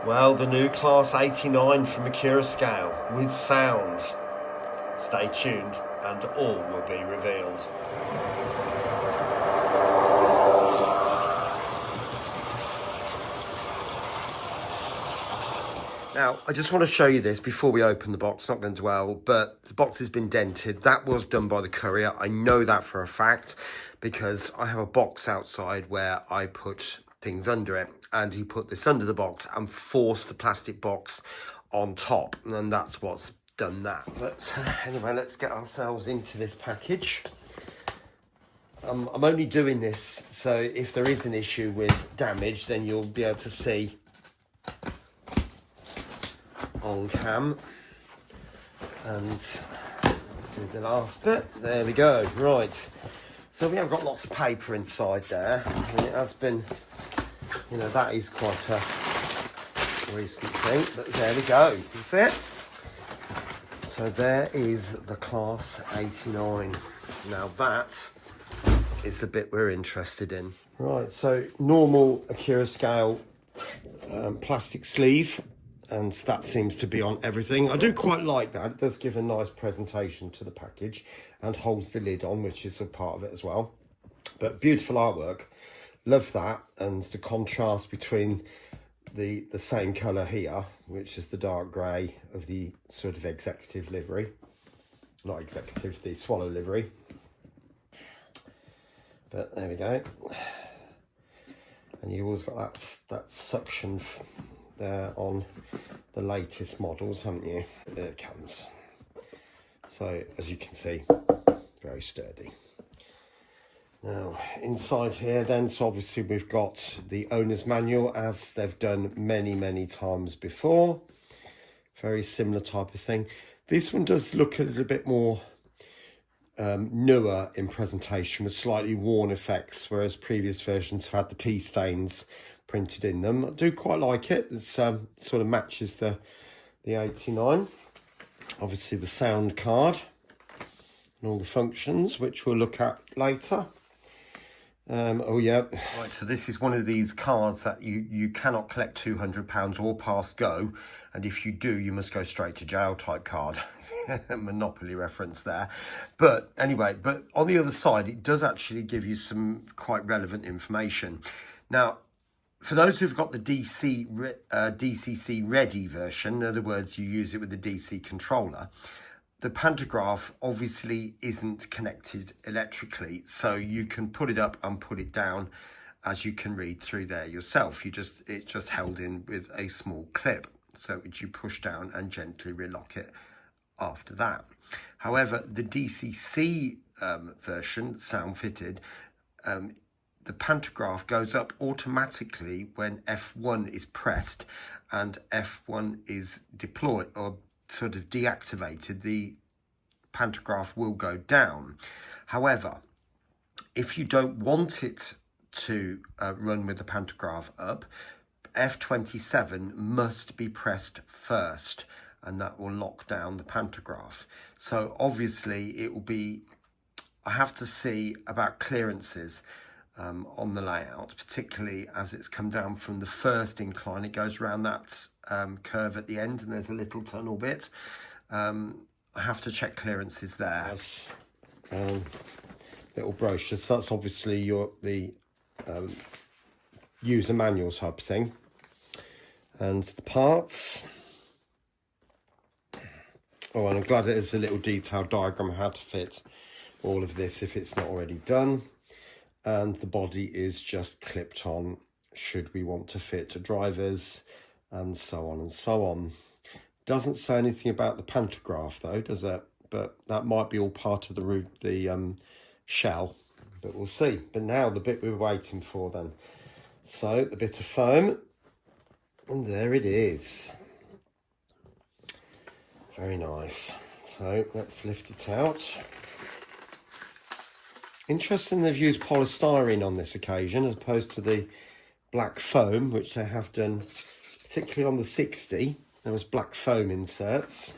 Well, the new Class 89 from Accurascale with sound. Stay tuned and all will be revealed. Now, I just want to show you this before we open the box. Not going to dwell, but the box has been dented. That was done by the courier. I know that for a fact because I have a box outside where I put things under it, and he put this under the box and forced the plastic box on top, and that's what's done that. But anyway, let's get ourselves into this package. I'm only doing this so if there is an issue with damage, then you'll be able to see on cam. And do the last bit. There we go. Right, so we have got lots of paper inside there, and it has been, you know, that is quite a recent thing, but there we go. You see it? So there is the Class 89. Now that is the bit we're interested in. Right, so normal Accurascale plastic sleeve, and that seems to be on everything. I do quite like that. It does give a nice presentation to the package and holds the lid on, which is a part of it as well. But beautiful artwork. Love that, and the contrast between the same colour here, which is the dark grey of the sort of executive livery. Not executive, the swallow livery. But there we go. And you always got that suction there on the latest models, haven't you? There it comes. So as you can see, very sturdy. Now inside here then, so obviously we've got the owner's manual, as they've done many times before. Very similar type of thing. This one does look a little bit more newer in presentation, with slightly worn effects, whereas previous versions had the tea stains printed in them. I do quite like it. It's sort of matches the 89. Obviously the sound card and all the functions, which we'll look at later. Oh yeah, right, so this is one of these cards that you cannot collect £200 or pass go, and if you do, you must go straight to jail type card. Monopoly reference there. But anyway, but on the other side, it does actually give you some quite relevant information. Now, for those who've got the DCC ready version, in other words, you use it with the DC controller, the pantograph obviously isn't connected electrically, so you can put it up and put it down, as you can read through there yourself. It's just held in with a small clip, so which you push down and gently relock it after that. However, the DCC version, sound fitted, the pantograph goes up automatically when F1 is pressed and F1 is deployed or sort of deactivated. The pantograph will go down. However, if you don't want it to run with the pantograph up, F27 must be pressed first, and that will lock down the pantograph. So obviously it will be, I have to see about clearances on the layout, particularly as it's come down from the first incline. It goes around that curve at the end, and there's a little tunnel bit. I have to check clearances there. Little brochure. So that's obviously the user manual type thing, and the parts. Oh, and I'm glad it is a little detailed diagram how to fit all of this if it's not already done. And the body is just clipped on should we want to fit drivers, and so on and so on. Doesn't say anything about the pantograph though, does it? But that might be all part of the shell, but we'll see. But now the bit we're waiting for then. So the bit of foam, and there it is. Very nice. So let's lift it out. Interesting, they've used polystyrene on this occasion as opposed to the black foam, which they have done, particularly on the 60. There was black foam inserts.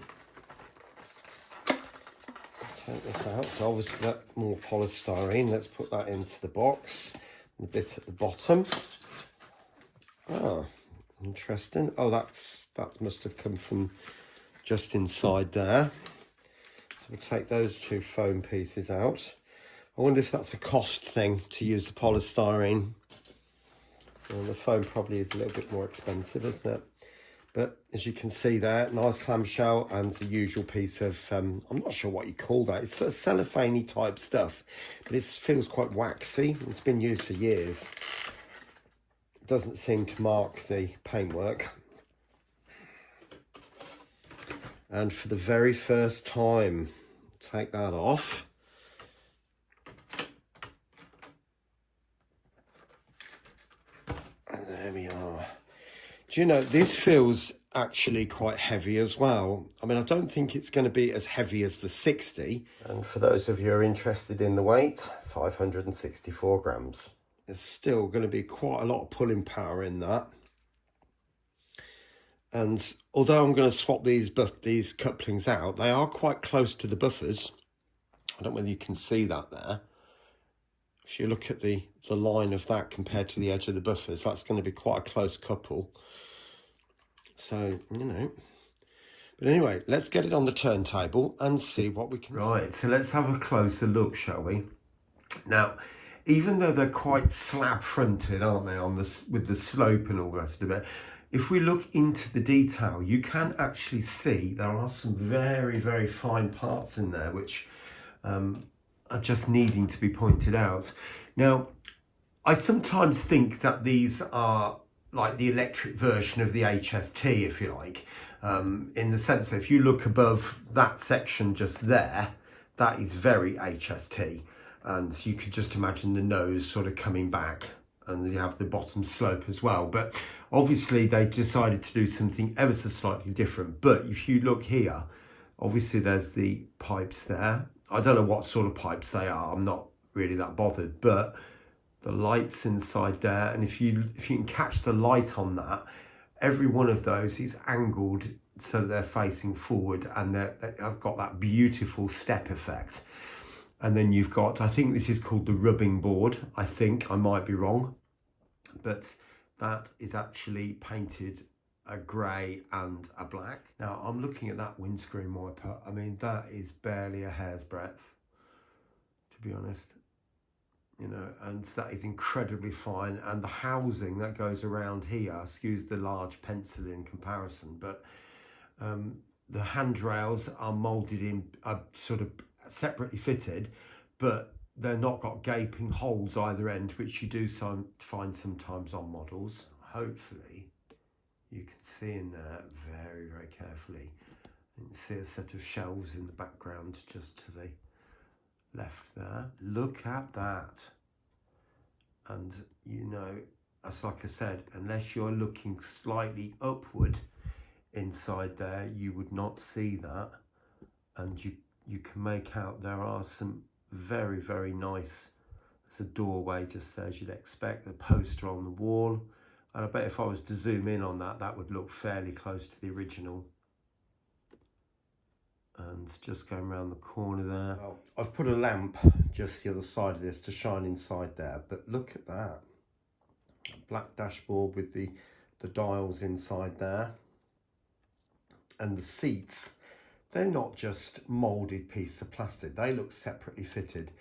Take this out. So obviously that more polystyrene. Let's put that into the box. The bit at the bottom. Ah, Interesting. Oh, that must have come from just inside there. So we'll take those two foam pieces out. I wonder if that's a cost thing to use the polystyrene. Well, the foam probably is a little bit more expensive, isn't it? But as you can see there, nice clamshell and the usual piece of, I'm not sure what you call that. It's sort of cellophane-y type stuff, but it feels quite waxy. It's been used for years. It doesn't seem to mark the paintwork. And for the very first time, take that off. And there we are. Do you know, this feels actually quite heavy as well. I mean, I don't think it's going to be as heavy as the 60. And for those of you who are interested in the weight, 564 grams. There's still going to be quite a lot of pulling power in that. And although I'm going to swap these couplings out, they are quite close to the buffers. I don't know whether you can see that there. If you look at the line of that compared to the edge of the buffers, that's going to be quite a close couple. So, you know. But anyway, let's get it on the turntable and see what we can see. Right, so let's have a closer look, shall we? Now, even though they're quite slab-fronted, aren't they, on this with the slope and all the rest of it, if we look into the detail, you can actually see there are some very, very fine parts in there which are just needing to be pointed out. Now, I sometimes think that these are like the electric version of the HST, if you like, in the sense that if you look above that section just there, that is very HST. And you could just imagine the nose sort of coming back, and you have the bottom slope as well. But obviously they decided to do something ever so slightly different. But if you look here, obviously there's the pipes there. I don't know what sort of pipes they are. I'm not really that bothered, but the lights inside there, and if you can catch the light on that, every one of those is angled so they're facing forward, and I've got that beautiful step effect. And then you've got, I think this is called the rubbing board. I think, I might be wrong, but that is actually painted a grey and a black. Now I'm looking at that windscreen wiper. I mean, that is barely a hair's breadth, to be honest, you know, and that is incredibly fine. And the housing that goes around here, excuse the large pencil in comparison, but the handrails are moulded in, sort of separately fitted, but they're not got gaping holes either end, which you do find sometimes on models. Hopefully you can see in there very, very carefully. You can see a set of shelves in the background just to the left there. Look at that. And you know, as like I said, unless you're looking slightly upward inside there, you would not see that. And you can make out there are some very, very nice, there's a doorway just there as you'd expect, the poster on the wall. And I bet if I was to zoom in on that, that would look fairly close to the original. And just going around the corner there. Well, I've put a lamp just the other side of this to shine inside there, but look at that. Black dashboard with the dials inside there. And the seats, they're not just moulded pieces of plastic, they look separately fitted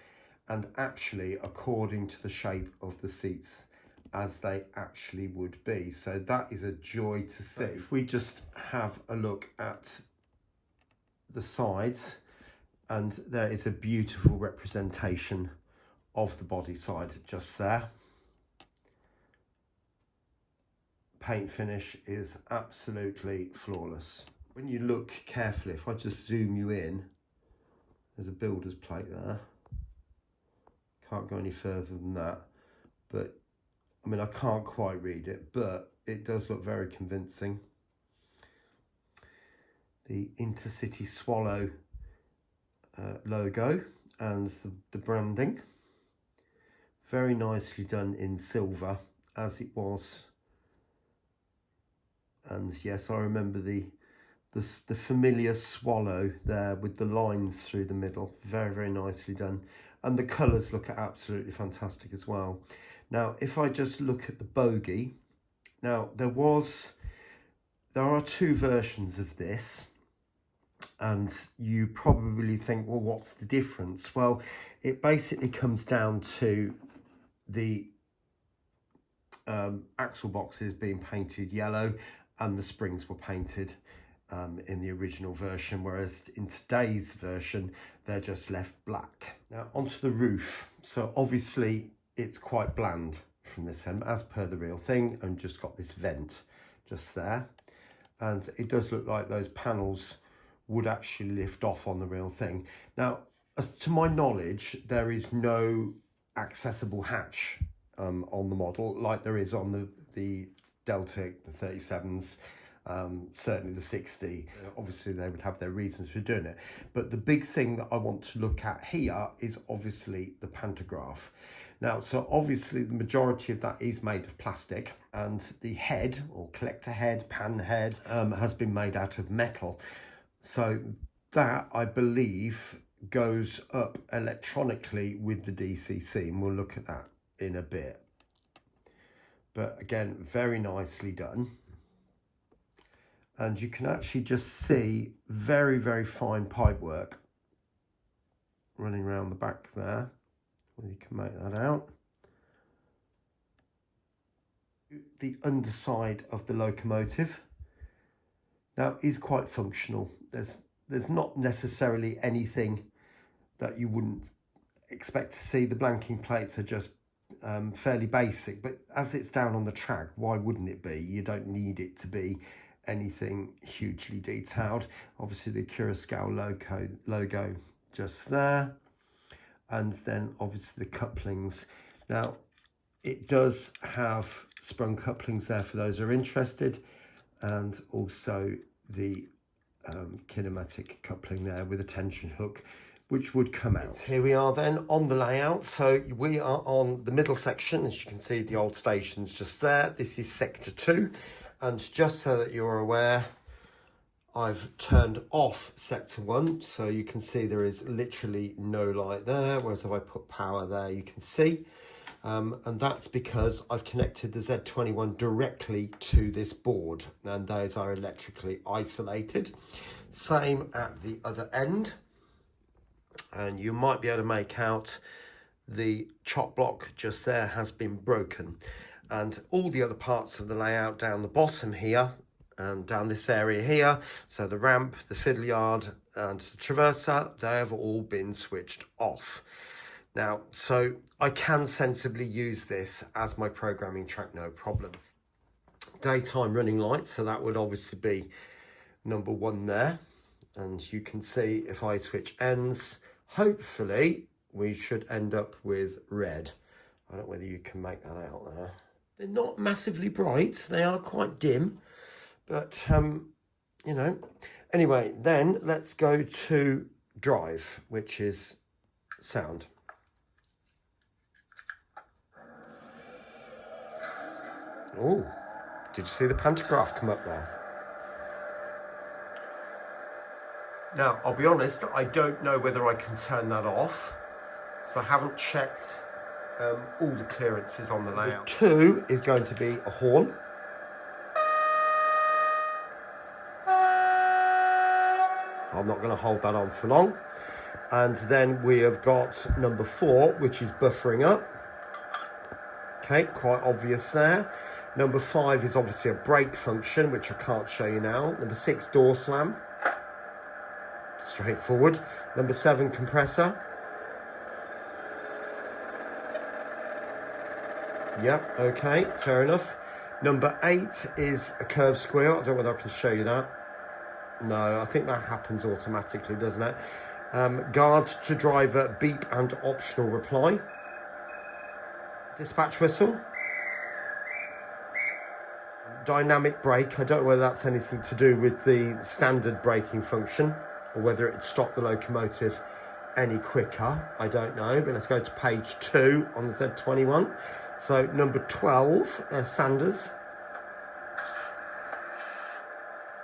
and actually according to the shape of the seats as they actually would be. So that is a joy to see. If we just have a look at the sides, and there is a beautiful representation of the body side just there. Paint finish is absolutely flawless. When you look carefully, if I just zoom you in, there's a builder's plate there. Can't go any further than that, but I mean, I can't quite read it, but it does look very convincing. The Intercity Swallow logo and the branding, very nicely done in silver as it was. And yes, I remember the familiar swallow there with the lines through the middle, very, very nicely done. And the colours look absolutely fantastic as well. Now, if I just look at the bogie, Now, there are two versions of this, and you probably think, well, what's the difference? Well, it basically comes down to the axle boxes being painted yellow and the springs were painted in the original version, whereas in today's version they're just left black. Now onto the roof. So obviously it's quite bland from this end as per the real thing, and just got this vent just there, and it does look like those panels would actually lift off on the real thing. Now, as to my knowledge, there is no accessible hatch on the model like there is on the Delta, the 37s, certainly the 60. Obviously they would have their reasons for doing it, but the big thing that I want to look at here is obviously the pantograph. Now, so obviously the majority of that is made of plastic, and the head, or collector head, pan head, has been made out of metal. So that, I believe, goes up electronically with the DCC, and we'll look at that in a bit. But again, very nicely done. And you can actually just see very, very fine pipe work running around the back there. Well, you can make that out. The underside of the locomotive now is quite functional. There's not necessarily anything that you wouldn't expect to see. The blanking plates are just fairly basic, but as it's down on the track, why wouldn't it be? You don't need it to be anything hugely detailed. Obviously the Accurascale logo just there, and then obviously the couplings. Now it does have sprung couplings there for those who are interested, and also the kinematic coupling there with a tension hook, which would come out. Here we are then on the layout. So we are on the middle section. As you can see, the old station's just there. This is sector 2. And just so that you're aware, I've turned off sector 1. So you can see there is literally no light there. Whereas if I put power there, you can see. And that's because I've connected the Z21 directly to this board, and those are electrically isolated. Same at the other end. And you might be able to make out the chop block just there has been broken, and all the other parts of the layout down the bottom here, down this area here, so the ramp, the fiddle yard and the traverser, they have all been switched off. Now, so I can sensibly use this as my programming track, no problem. Daytime running lights, so that would obviously be number 1 there. And you can see if I switch ends, hopefully we should end up with red. I don't know whether you can make that out there. They're not massively bright, they are quite dim, but you know. Anyway, then let's go to drive, which is sound. Oh, did you see the pantograph come up there? Now, I'll be honest, I don't know whether I can turn that off, so I haven't checked all the clearances on the layout. 2 is going to be a horn. I'm not going to hold that on for long. And then we have got number 4, which is buffering up. Okay, quite obvious there. Number 5 is obviously a brake function, which I can't show you now. Number 6, door slam. Straightforward. Number 7, compressor. Yep, okay, fair enough. Number 8 is a curve squeal. I don't know whether I can show you that. No, I think that happens automatically, doesn't it? Guard to driver, beep and optional reply. Dispatch whistle. Dynamic brake. I don't know whether that's anything to do with the standard braking function, or whether it would stop the locomotive any quicker. I don't know, but let's go to page 2 on the Z21. So number 12, Sanders.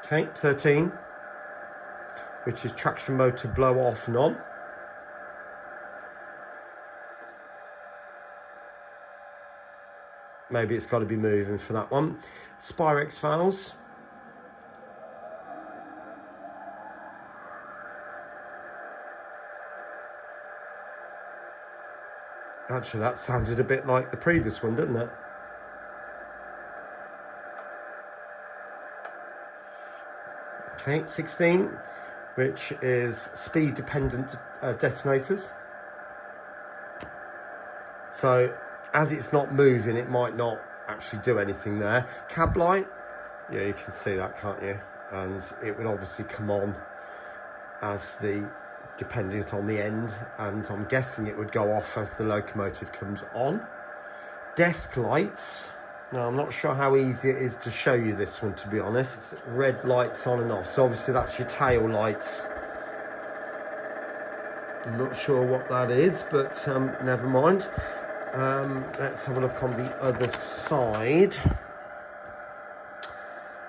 Okay, 13, which is traction motor blow off and on. maybe it's got to be moving for that one. Spirex valves. Actually, that sounded a bit like the previous one, didn't it? Okay, 16, which is speed-dependent detonators. So, as it's not moving, it might not actually do anything there. Cab light, yeah, you can see that, can't you? And it would obviously come on as depending on the end, and I'm guessing it would go off as the locomotive comes on. Desk lights. Now, I'm not sure how easy it is to show you this one, to be honest. It's red lights on and off, so obviously that's your tail lights. I'm not sure what that is, but never mind. Let's have a look on the other side.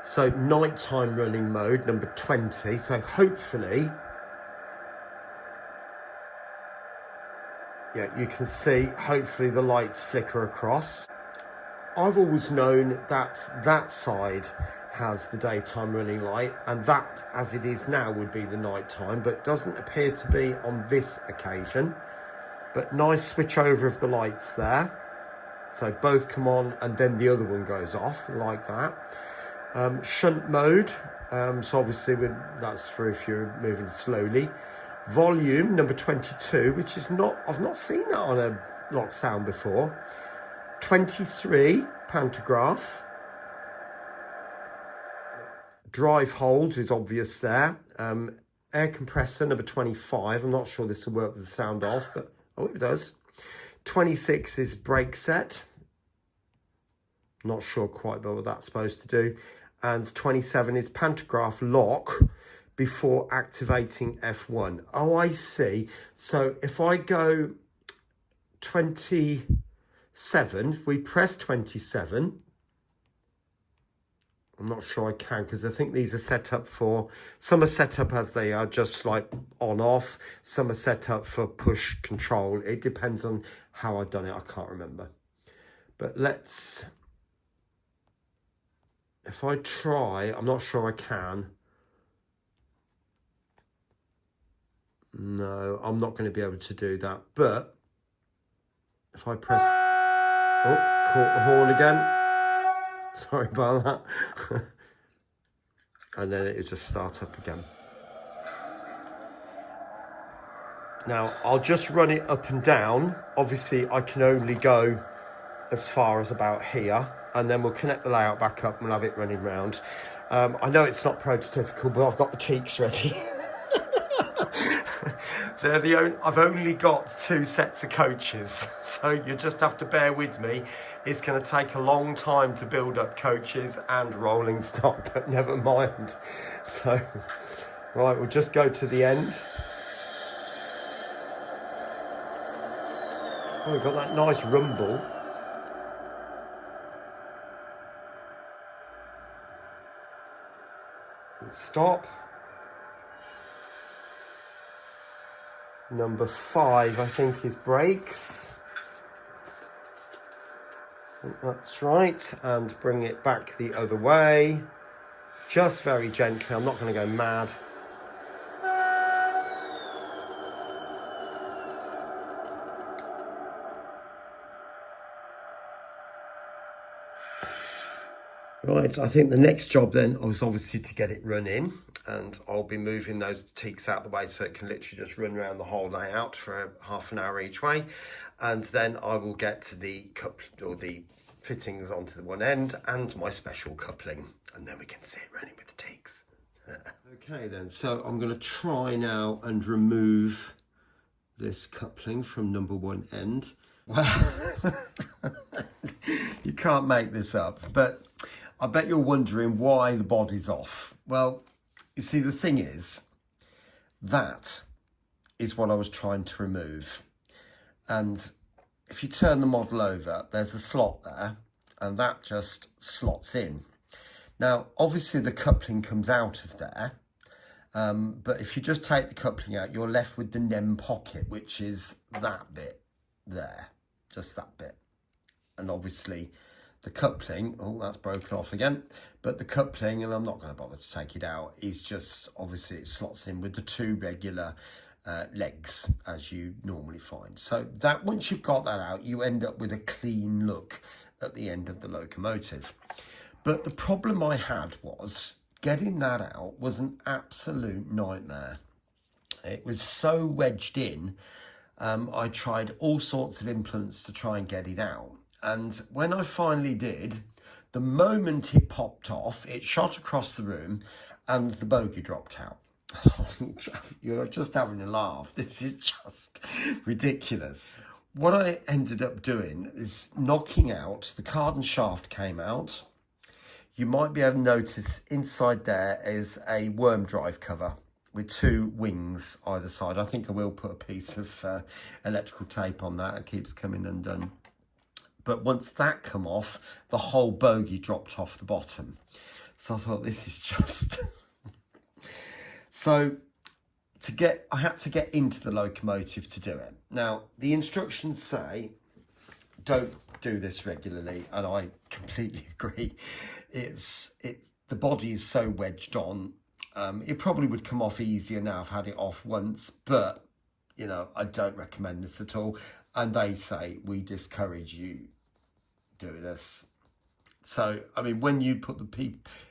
So nighttime running mode, number 20. So hopefully, yeah, you can see, hopefully the lights flicker across. I've always known that that side has the daytime running light, and that, as it is now, would be the nighttime, but doesn't appear to be on this occasion. But nice switch over of the lights there. So both come on and then the other one goes off like that. Shunt mode, so obviously that's for if you're moving slowly. Volume, number 22, which is I've not seen that on a lock sound before. 23, pantograph. Drive hold is obvious there. Air compressor, number 25. I'm not sure this will work with the sound off, but oh, it does. 26 is brake set. Not sure quite what that's supposed to do. And 27 is pantograph lock before activating F1. Oh, I see. So if I go 27, if we press 27, I'm not sure I can, because I think these are set up for, some are set up as they are, just like on off. Some are set up for push control. It depends on how I've done it. I can't remember. But let's, if I try, I'm not sure I can. No, I'm not going to be able to do that. But if I press, oh, caught the horn again. Sorry about that. And then it will just start up again. Now, I'll just run it up and down. Obviously, I can only go as far as about here. And then we'll connect the layout back up and we'll have it running round. I know it's not prototypical, but I've got the teaks ready. I've only got 2 sets of coaches, so you just have to bear with me. It's going to take a long time to build up coaches and rolling stock, but never mind. So, right, we'll just go to the end. Oh, we've got that nice rumble. And stop. Number 5, I think, is brakes. I think that's right. And bring it back the other way. Just very gently. I'm not going to go mad. Right, I think the next job then was obviously to get it running, and I'll be moving those teaks out of the way so it can literally just run around the whole layout for half an hour each way. And then I will get to the the fittings onto the one end and my special coupling, and then we can see it running with the teaks. Okay then, so I'm going to try now and remove this coupling from number 1 end. Well, you can't make this up, but I bet you're wondering why the body's off. Well, you see, the thing is, that is what I was trying to remove. And if you turn the model over, there's a slot there, and that just slots in. Now, obviously the coupling comes out of there, but if you just take the coupling out, you're left with the NEM pocket, which is that bit there, just that bit. And obviously the coupling, oh, that's broken off again, but the coupling, and I'm not going to bother to take it out, is just, obviously it slots in with the two regular legs as you normally find. So that, once you've got that out, you end up with a clean look at the end of the locomotive. But the problem I had was getting that out was an absolute nightmare. It was so wedged in. I tried all sorts of implements to try and get it out. And when I finally did, the moment it popped off, it shot across the room and the bogie dropped out. You're just having a laugh. This is just ridiculous. What I ended up doing is knocking out, the card and shaft came out. You might be able to notice inside there is a worm drive cover with two wings either side. I think I will put a piece of electrical tape on that. It keeps coming undone. But once that come off, the whole bogie dropped off the bottom. So I thought, this is just... So I had to get into the locomotive to do it. Now, the instructions say, don't do this regularly, and I completely agree. The body is so wedged on. It probably would come off easier now. I've had it off once, but you know, I don't recommend this at all. And they say we discourage you doing this. So I mean, when you put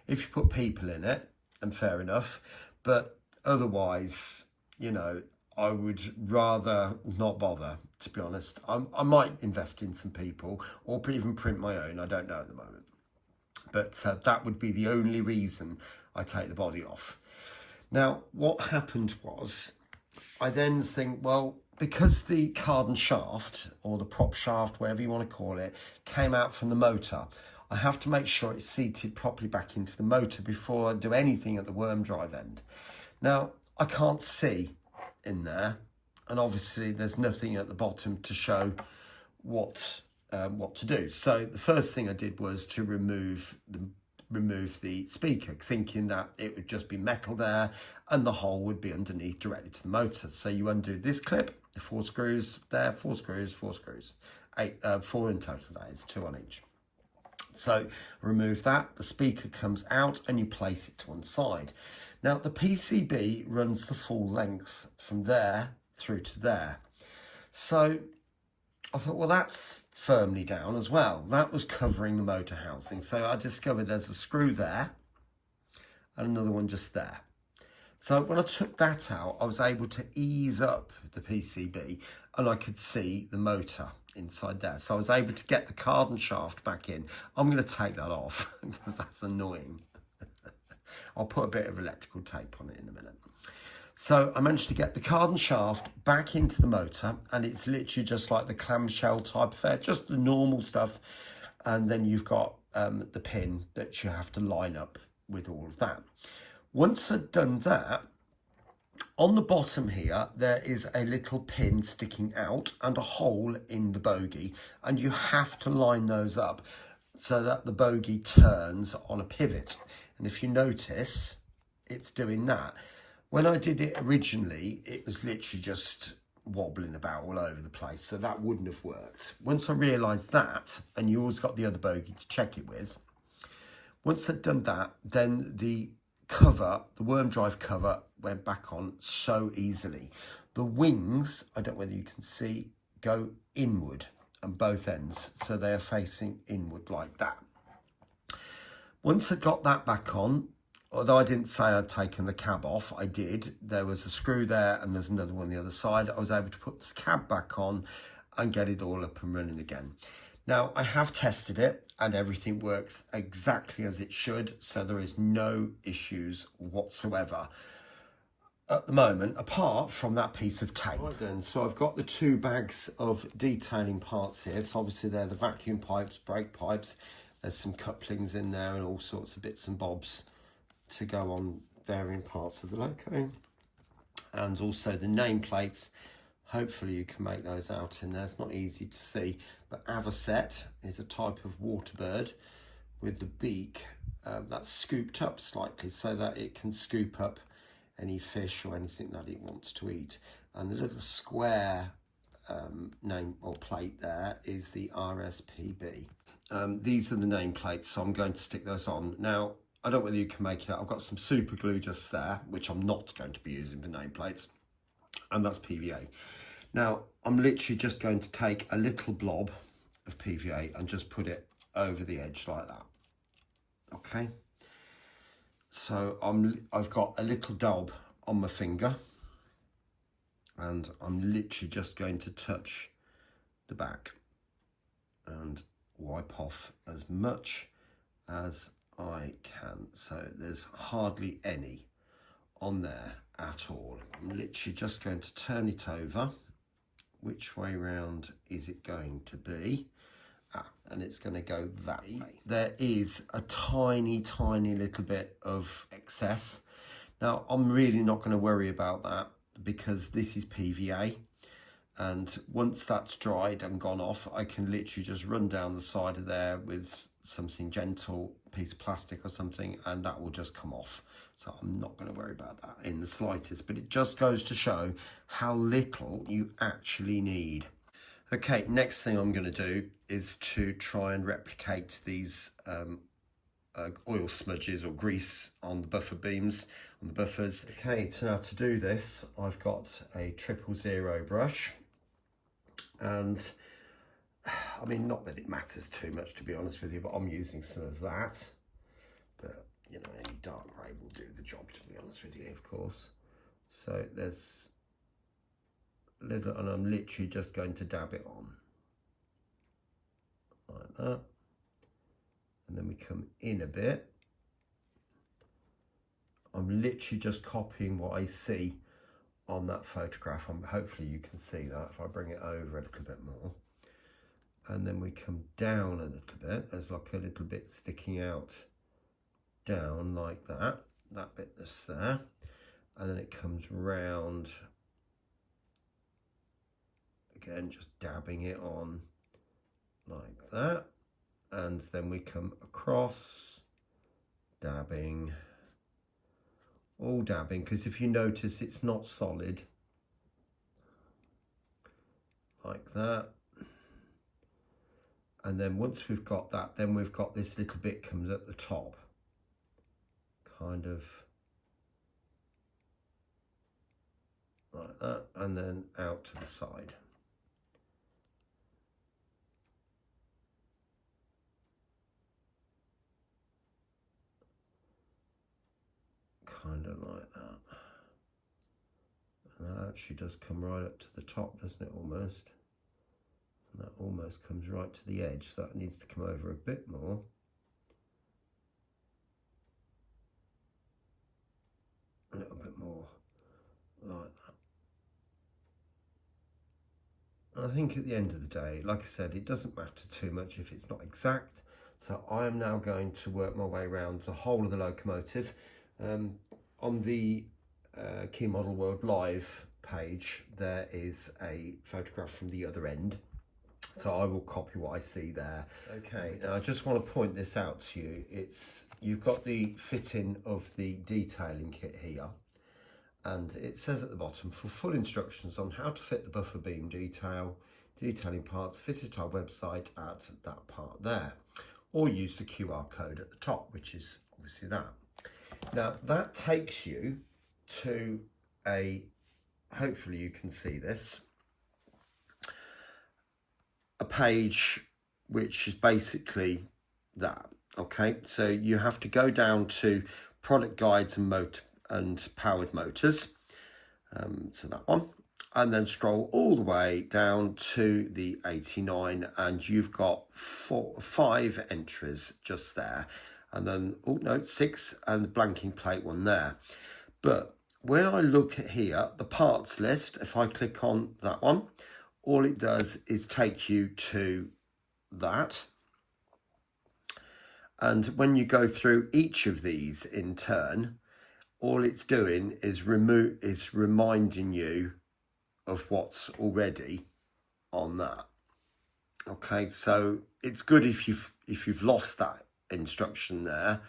if you put people in it, and fair enough, but otherwise, you know, I would rather not bother, to be honest. I might invest in some people or even print my own. I don't know at the moment. But that would be the only reason I take the body off. Now, what happened was, I then think, well, because the card and shaft, or the prop shaft, whatever you want to call it, came out from the motor, I have to make sure it's seated properly back into the motor before I do anything at the worm drive end. Now, I can't see in there, and obviously there's nothing at the bottom to show what to do. So the first thing I did was to remove the speaker, thinking that it would just be metal there and the hole would be underneath directly to the motor. So you undo this clip, the 4 screws there, 4 screws, 8, 4 in total, that is 2 on each. So remove that, the speaker comes out and you place it to one side. Now the PCB runs the full length from there through to there. So I thought, well, that's firmly down as well. That was covering the motor housing. So I discovered there's a screw there and another one just there. So when I took that out, I was able to ease up the PCB and I could see the motor inside there. So I was able to get the card and shaft back in. I'm going to take that off because that's annoying. I'll put a bit of electrical tape on it in a minute. So I managed to get the card and shaft back into the motor, and it's literally just like the clamshell type affair, just the normal stuff. And then you've got the pin that you have to line up with all of that. Once I've done that, on the bottom here, there is a little pin sticking out and a hole in the bogie, and you have to line those up so that the bogie turns on a pivot. And if you notice, it's doing that. When I did it originally, it was literally just wobbling about all over the place, so that wouldn't have worked. Once I realised that, and you always got the other bogie to check it with, once I'd done that, then the cover, the worm drive cover, went back on so easily. The wings, I don't know whether you can see, go inward on both ends, so they are facing inward like that. Once I got that back on, although I didn't say I'd taken the cab off, I did. There was a screw there and there's another one on the other side. I was able to put this cab back on and get it all up and running again. Now, I have tested it and everything works exactly as it should, so there is no issues whatsoever at the moment, apart from that piece of tape. Right then, so I've got the 2 bags of detailing parts here. So obviously they're the vacuum pipes, brake pipes. There's some couplings in there and all sorts of bits and bobs to go on varying parts of the loco. And also the nameplates. Hopefully you can make those out in there. It's not easy to see, but avocet is a type of water bird with the beak that's scooped up slightly so that it can scoop up any fish or anything that it wants to eat. And the little square name or plate there is the RSPB. these are the nameplates, so I'm going to stick those on. Now, I don't know whether you can make it out. I've got some super glue just there, which I'm not going to be using for nameplates, and that's PVA. Now, I'm literally just going to take a little blob of PVA and just put it over the edge like that. Okay. So I've got a little dab on my finger, and I'm literally just going to touch the back and wipe off as much as I can. So there's hardly any on there at all. I'm literally just going to turn it over. Which way round is it going to be? And it's going to go that way. There is a tiny little bit of excess. Now, I'm really not going to worry about that because this is PVA. And once that's dried and gone off, I can literally just run down the side of there with something gentle, piece of plastic or something, and that will just come off. So I'm not going to worry about that in the slightest, but it just goes to show how little you actually need. Okay, next thing I'm going to do is to try and replicate these oil smudges or grease on the buffer beams, on the buffers. Okay, so now to do this, I've got a 000 brush. And I mean, not that it matters too much, to be honest with you, but I'm using some of that. But, you know, any dark grey will do the job, to be honest with you, of course. So there's a little, and I'm literally just going to dab it on. Like that. And then we come in a bit. I'm literally just copying what I see on that photograph. Hopefully you can see that if I bring it over a little bit more. And then we come down a little bit. There's like a little bit sticking out down like that. That bit that's there. And then it comes round. Again, just dabbing it on like that. And then we come across, dabbing. All dabbing, because if you notice it's not solid like that. And then once we've got that, then we've got this little bit comes at the top, kind of like that, and then out to the side. Kind of like that. And that actually does come right up to the top, doesn't it, almost? And that almost comes right to the edge, so that needs to come over a bit more. A little bit more like that. And I think at the end of the day, like I said, it doesn't matter too much if it's not exact. So I am now going to work my way around the whole of the locomotive. On the Key Model World Live page, there is a photograph from the other end. So I will copy what I see there. Okay, now I just want to point this out to you. You've got the fitting of the detailing kit here. And it says at the bottom, for full instructions on how to fit the buffer beam detailing parts, visit our website at that part there. Or use the QR code at the top, which is obviously that. Now that takes you to hopefully you can see this, a page which is basically that. Okay, so you have to go down to product guides and powered motors, so that one, and then scroll all the way down to the 89, and you've got 5 entries just there. And then, oh no, 6 and the blanking plate one there. But when I look at here, the parts list, if I click on that one, all it does is take you to that. And when you go through each of these in turn, all it's doing is reminding you of what's already on that. Okay, so it's good if you've lost that instruction there,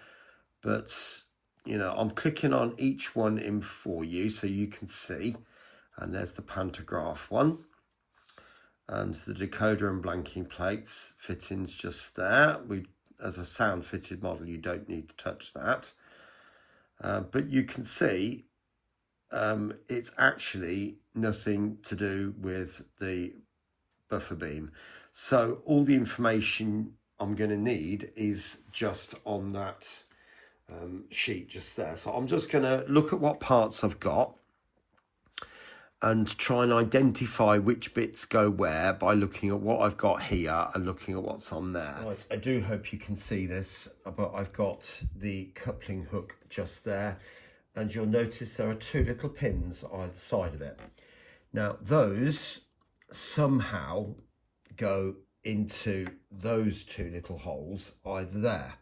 but you know, I'm clicking on each one in for you so you can see. And there's the pantograph one, and the decoder and blanking plates fittings just there. As a sound fitted model, you don't need to touch that, but you can see it's actually nothing to do with the buffer beam. So all the information I'm going to need is just on that sheet just there. So I'm just going to look at what parts I've got and try and identify which bits go where by looking at what I've got here and looking at what's on there. Right, I do hope you can see this, but I've got the coupling hook just there, and you'll notice there are two little pins either side of it. Now those somehow go into those two little holes either there,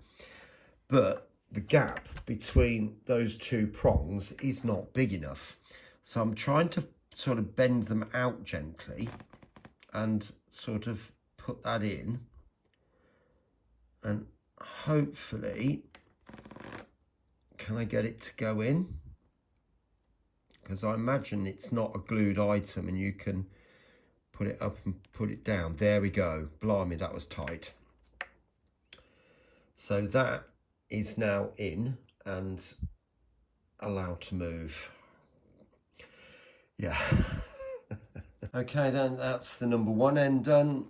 but the gap between those two prongs is not big enough. So I'm trying to sort of bend them out gently and sort of put that in, and hopefully can I get it to go in, because I imagine it's not a glued item and you can put it up and put it down. There we go. Blimey, that was tight. So that is now in and allowed to move. Yeah. Okay, then that's the number one end done.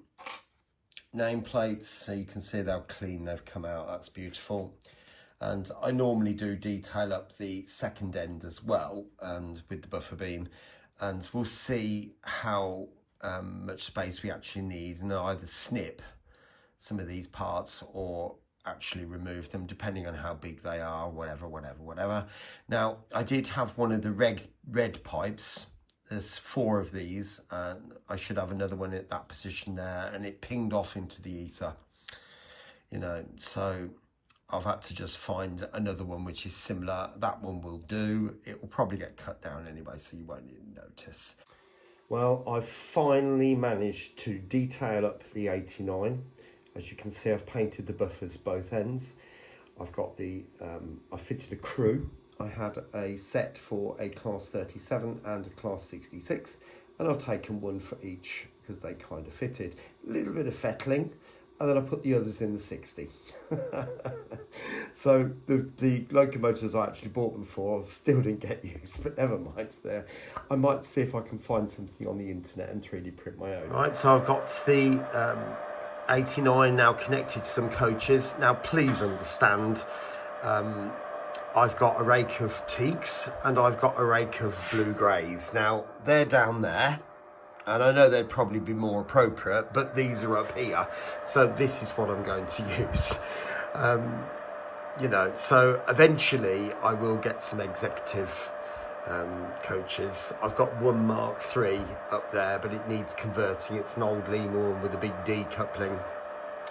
Nameplates, so you can see how clean they've come out. That's beautiful. And I normally do detail up the second end as well, and with the buffer beam, and we'll see how much space we actually need, and either snip some of these parts or actually remove them depending on how big they are, whatever. Now I did have one of the red pipes. There's 4 of these, and I should have another one at that position there, and it pinged off into the ether, you know, so I've had to just find another one which is similar. That one will do. It will probably get cut down anyway, so you won't even notice. Well, I've finally managed to detail up the 89. As you can see, I've painted the buffers both ends. I've got the, I fitted a crew. I had a set for a class 37 and a class 66, and I've taken one for each because they kind of fitted. A little bit of fettling, and then I put the others in the 60. So the locomotives I actually bought them for still didn't get used, but never mind, it's there. I might see if I can find something on the internet and 3D print my own. Right, so I've got the 89 now connected to some coaches. Now please understand, I've got a rake of teaks and I've got a rake of blue greys. Now they're down there, and I know they'd probably be more appropriate, but these are up here, so this is what I'm going to use. You know, so eventually I will get some executive coaches. I've got one Mark III up there, but it needs converting. It's an old Lemur one with a big D coupling,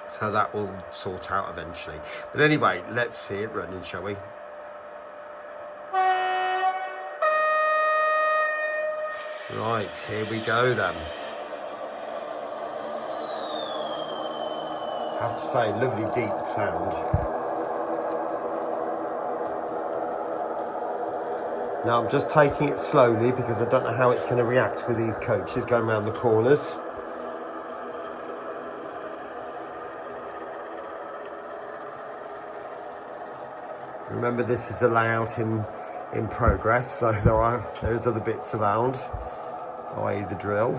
so that will sort out eventually. But anyway, let's see it running, shall we? Right, here we go then. I have to say, lovely deep sound. Now I'm just taking it slowly because I don't know how it's going to react with these coaches going around the corners. Remember, this is a layout in progress, so there's other bits around, i.e. the drill.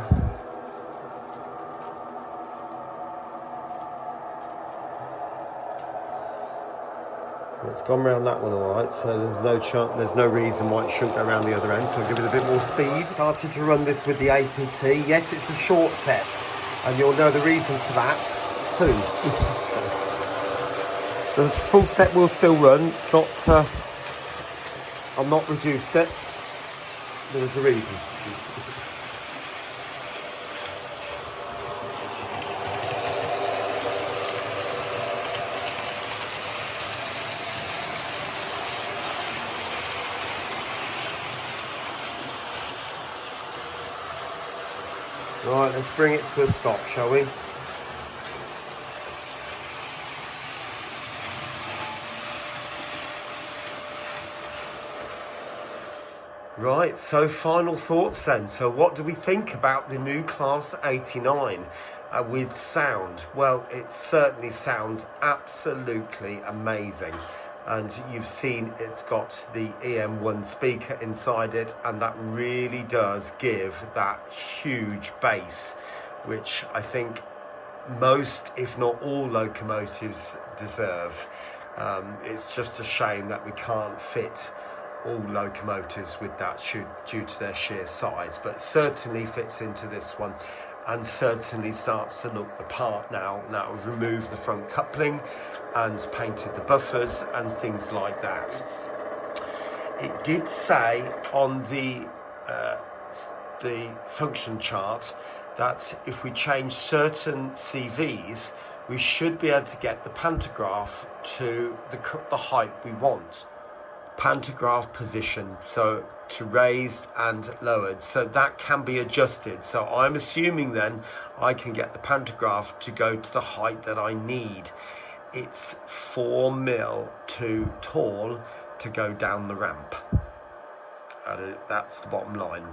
It's gone around that one all right, so there's no reason why it shouldn't go around the other end, so I'll give it a bit more speed. Started to run this with the APT. Yes, it's a short set, and you'll know the reason for that soon. The full set will still run. It's not, I've not reduced it, but there's a reason. Right, let's bring it to a stop, shall we? Right, so final thoughts then. So what do we think about the new Class 89 with sound? Well, it certainly sounds absolutely amazing. And you've seen it's got the EM1 speaker inside it, and that really does give that huge bass, which I think most, if not all, locomotives deserve. It's just a shame that we can't fit all locomotives with that due to their sheer size, but certainly fits into this one and certainly starts to look the part now. Now we've removed the front coupling and painted the buffers and things like that. It did say on the function chart that if we change certain CVs, we should be able to get the pantograph to the height we want. Pantograph position, so to raised and lowered, so that can be adjusted. So I'm assuming then I can get the pantograph to go to the height that I need. It's 4 mil too tall to go down the ramp. That's the bottom line.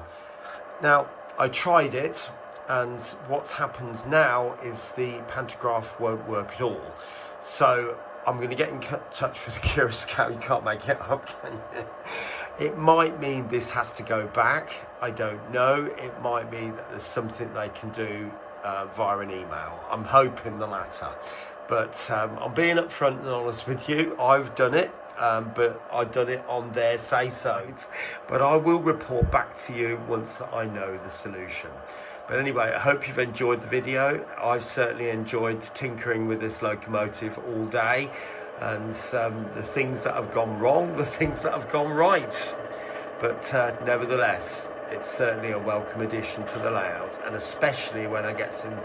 Now I tried it, and what's happened now is the pantograph won't work at all. So I'm going to get in touch with Accurascale. You can't make it up, can you? It might mean this has to go back. I don't know. It might mean that there's something they can do via an email. I'm hoping the latter. But I'm being upfront and honest with you. I've done it, but I've done it on their say-so. But I will report back to you once I know the solution. But anyway, I hope you've enjoyed the video. I've certainly enjoyed tinkering with this locomotive all day, and the things that have gone wrong, the things that have gone right. But nevertheless, it's certainly a welcome addition to the layout, and especially when I get some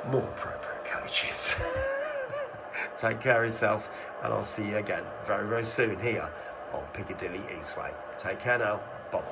more appropriate coaches. Take care of yourself, and I'll see you again very, very soon here on Piccadilly Eastway. Take care now. Bye.